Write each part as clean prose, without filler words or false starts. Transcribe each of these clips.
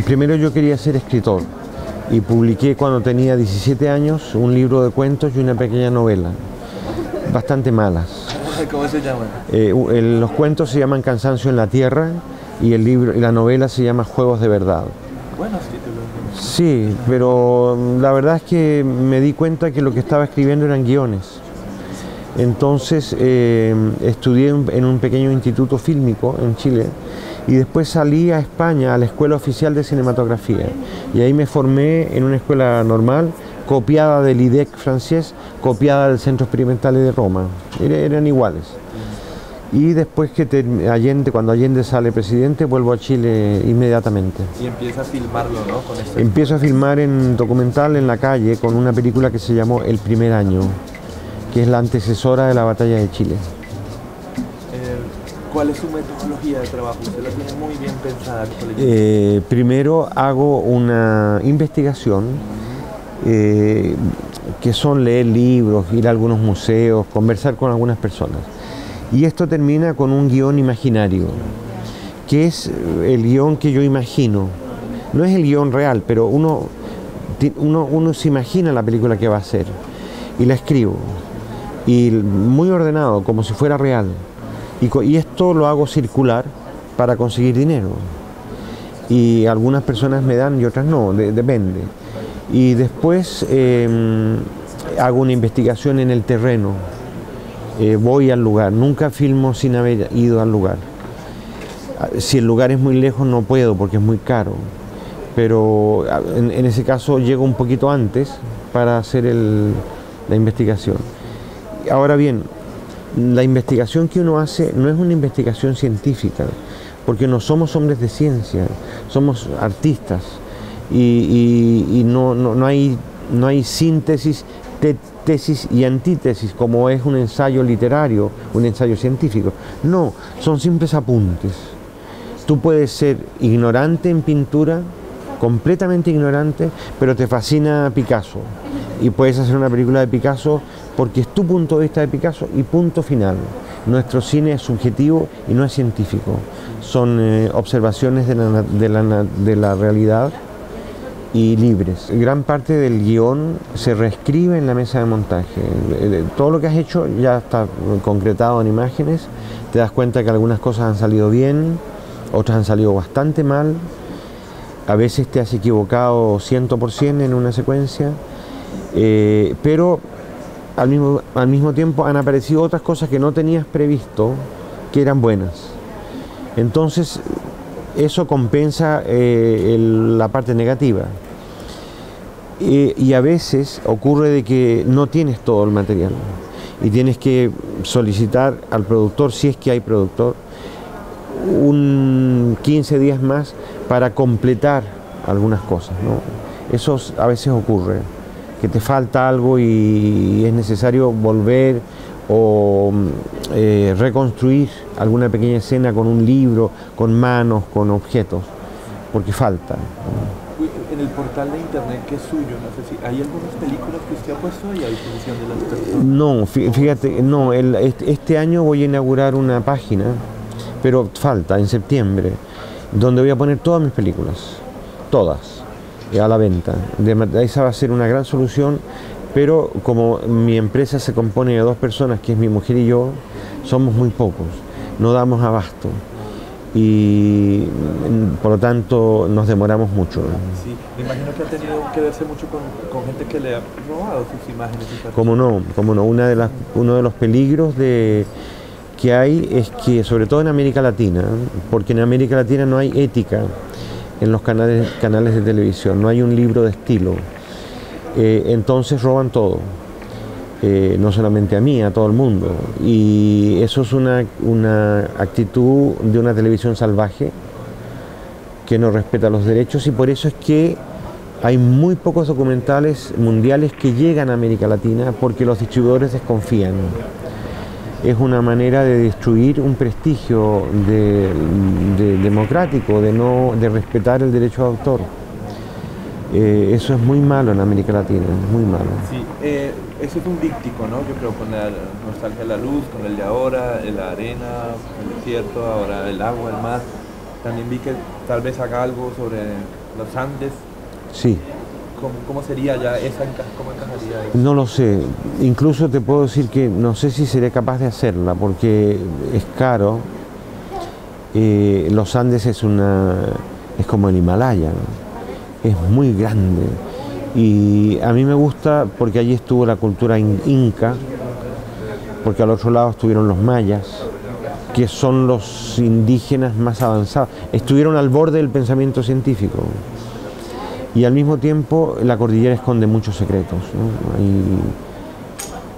Primero yo quería ser escritor y publiqué cuando tenía 17 años un libro de cuentos y una pequeña novela, bastante malas. ¿Cómo se llama? Los cuentos se llaman Cansancio en la Tierra y el libro y la novela se llama Juegos de Verdad. Buenos títulos. Sí, pero la verdad es que me di cuenta que lo que estaba escribiendo eran guiones. Entonces estudié en un pequeño instituto fílmico en Chile y después salí a España a la Escuela Oficial de Cinematografía y ahí me formé en una escuela normal, copiada del IDEC francés, copiada del Centro Experimental de Roma, eran iguales. Y después cuando Allende sale presidente, vuelvo a Chile inmediatamente. Y empieza a filmarlo, ¿no? Con Empiezo a filmar en documental en la calle con una película que se llamó El Primer Año, que es la antecesora de la Batalla de Chile. ¿Cuál es su metodología de trabajo? Usted la tiene muy bien pensada. Primero hago una investigación, que son leer libros, ir a algunos museos, conversar con algunas personas. Y esto termina con un guión imaginario, que es el guión que yo imagino. No es el guión real, pero uno se imagina la película que va a hacer y la escribo. Y muy ordenado, como si fuera real. Y esto lo hago circular para conseguir dinero. Y algunas personas me dan y otras no, depende. Y después hago una investigación en el terreno. Voy al lugar, nunca filmo sin haber ido al lugar. Si el lugar es muy lejos no puedo porque es muy caro. Pero en ese caso llego un poquito antes para hacer la investigación. Ahora bien, la investigación que uno hace no es una investigación científica, porque no somos hombres de ciencia, somos artistas y no hay síntesis, tesis y antítesis como es un ensayo literario, un ensayo científico. No, son simples apuntes. Tú puedes ser ignorante en pintura, completamente ignorante, pero te fascina Picasso y puedes hacer una película de Picasso porque es tu punto de vista de Picasso y punto final. Nuestro cine es subjetivo y no es científico. Son observaciones de la realidad y libres. Gran parte del guión se reescribe en la mesa de montaje. Todo lo que has hecho ya está concretado en imágenes. Te das cuenta que algunas cosas han salido bien, otras han salido bastante mal. A veces te has equivocado 100% en una secuencia, pero al mismo tiempo han aparecido otras cosas que no tenías previsto que eran buenas. Entonces eso compensa la parte negativa. Y a veces ocurre de que no tienes todo el material y tienes que solicitar al productor, si es que hay productor, 15 días más para completar algunas cosas, ¿no? Eso a veces ocurre, que te falta algo y es necesario volver o reconstruir alguna pequeña escena con un libro, con manos, con objetos, porque falta. En el portal de internet que es suyo, no sé si hay algunas películas que usted ha puesto ahí a disposición de las personas. No, fíjate, no, este año voy a inaugurar una página, pero falta, en septiembre, donde voy a poner todas mis películas, todas, a la venta. Esa va a ser una gran solución, pero como mi empresa se compone de 2 personas, que es mi mujer y yo, somos muy pocos, no damos abasto. Y por lo tanto nos demoramos mucho. Sí, me imagino que ha tenido que verse mucho con gente que le ha robado sus imágenes. Como no, uno de los peligros que hay es que, sobre todo en América Latina, porque en América Latina no hay ética en los canales de televisión, no hay un libro de estilo, entonces roban todo. No solamente a mí, a todo el mundo. Y eso es una actitud de una televisión salvaje que no respeta los derechos, y por eso es que hay muy pocos documentales mundiales que llegan a América Latina, porque los distribuidores desconfían. Es una manera de destruir un prestigio democrático, de respetar el derecho de autor. Eso es muy malo en América Latina, muy malo. Sí, eso es un díptico, ¿no? Yo creo, con la nostalgia de la luz, con el de ahora, la arena, el desierto, ahora el agua, el mar. También vi que tal vez haga algo sobre los Andes. Sí. ¿Cómo sería ya esa, cómo encajaría eso? No lo sé, incluso te puedo decir que no sé si seré capaz de hacerla porque es caro. Los Andes es como el Himalaya, ¿no? Es muy grande y a mí me gusta porque allí estuvo la cultura inca, porque al otro lado estuvieron los mayas, que son los indígenas más avanzados, estuvieron al borde del pensamiento científico. Y al mismo tiempo la cordillera esconde muchos secretos, ¿no?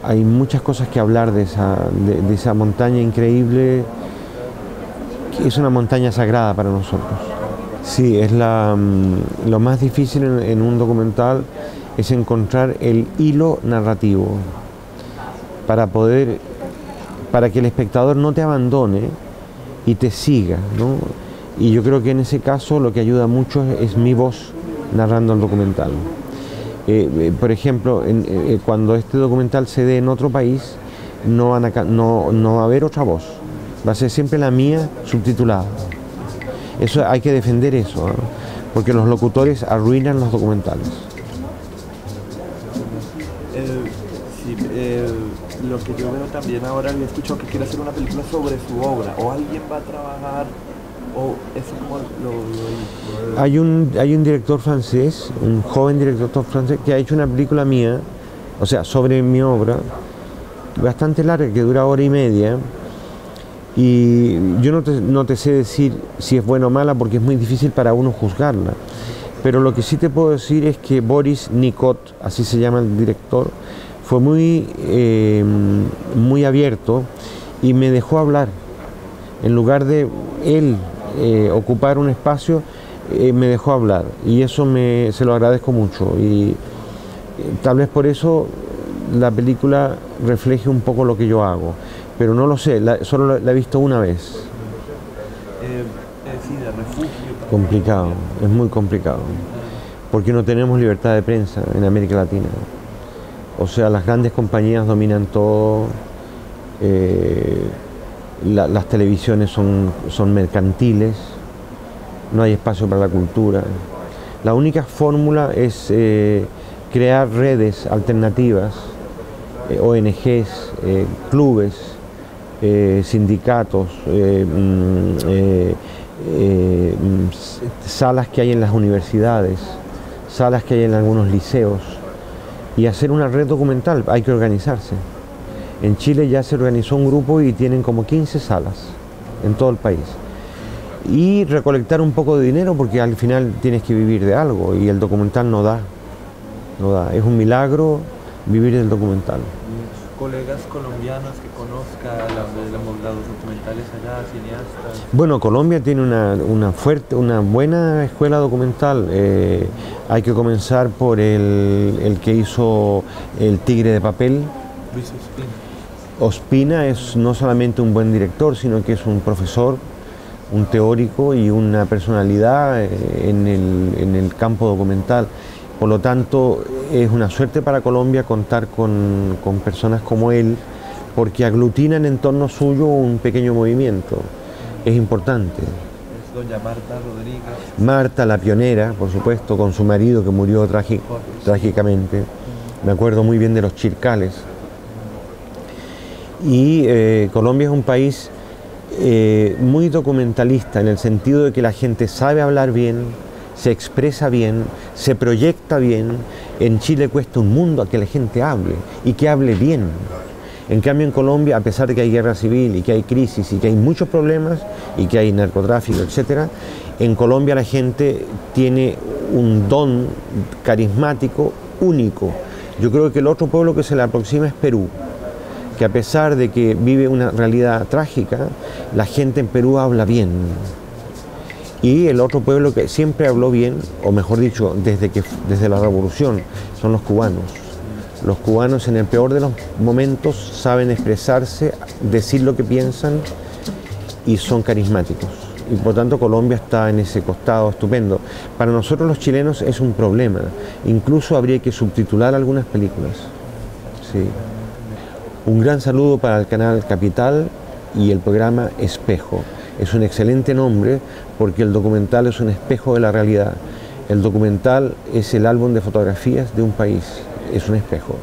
Hay muchas cosas que hablar de esa montaña increíble, que es una montaña sagrada para nosotros. Sí, es lo más difícil en un documental es encontrar el hilo narrativo para que el espectador no te abandone y te siga, ¿no? Y yo creo que en ese caso lo que ayuda mucho es mi voz narrando el documental. Por ejemplo, cuando este documental se dé en otro país, no va a haber otra voz, va a ser siempre la mía subtitulada. Eso hay que defender eso, ¿no? Porque los locutores arruinan los documentales. Lo que yo veo también ahora, he escuchado que quiere hacer una película sobre su obra, o alguien va a trabajar, o eso como Hay un director francés, un joven director francés, que ha hecho una película mía, o sea, sobre mi obra, bastante larga, que dura 1 hora y media, y yo no te sé decir si es buena o mala, porque es muy difícil para uno juzgarla, pero lo que sí te puedo decir es que Boris Nicot, así se llama el director, fue muy abierto y me dejó hablar. En lugar de él ocupar un espacio, me dejó hablar, y eso se lo agradezco mucho, y tal vez por eso la película refleje un poco lo que yo hago, pero no lo sé, solo la he visto una vez. Sí, de refugio. Complicado, es muy complicado, porque no tenemos libertad de prensa en América Latina. O sea, las grandes compañías dominan todo, las televisiones son mercantiles, no hay espacio para la cultura. La única fórmula es crear redes alternativas, ONGs, clubes, sindicatos, salas que hay en las universidades, salas que hay en algunos liceos, y hacer una red documental. Hay que organizarse. En Chile ya se organizó un grupo y tienen como 15 salas en todo el país. Y recolectar un poco de dinero, porque al final tienes que vivir de algo y el documental no da. Es un milagro vivir del documental. ¿Colegas colombianos que conozca, los documentales allá, cineastas? Bueno, Colombia tiene una buena escuela documental. Hay que comenzar por el que hizo El Tigre de Papel. Luis Ospina. Ospina es no solamente un buen director, sino que es un profesor, un teórico y una personalidad en el campo documental. Por lo tanto, es una suerte para Colombia contar con personas como él, porque aglutinan en torno suyo un pequeño movimiento. Es importante. Es doña Marta Rodríguez. Marta, la pionera, por supuesto, con su marido que murió trágicamente. Me acuerdo muy bien de los Chircales. Y Colombia es un país muy documentalista, en el sentido de que la gente sabe hablar bien, se expresa bien, se proyecta bien. En Chile cuesta un mundo a que la gente hable, y que hable bien. En cambio en Colombia, a pesar de que hay guerra civil y que hay crisis y que hay muchos problemas y que hay narcotráfico, etc., en Colombia la gente tiene un don carismático único. Yo creo que el otro pueblo que se le aproxima es Perú, que a pesar de que vive una realidad trágica, la gente en Perú habla bien. Y el otro pueblo que siempre habló bien, o mejor dicho, desde la revolución, son los cubanos. Los cubanos en el peor de los momentos saben expresarse, decir lo que piensan, y son carismáticos. y por tanto Colombia está en ese costado estupendo. Para nosotros los chilenos es un problema, incluso habría que subtitular algunas películas. Sí. Un gran saludo para el canal Capital y el programa Espejo. Es un excelente nombre porque el documental es un espejo de la realidad. El documental es el álbum de fotografías de un país, es un espejo.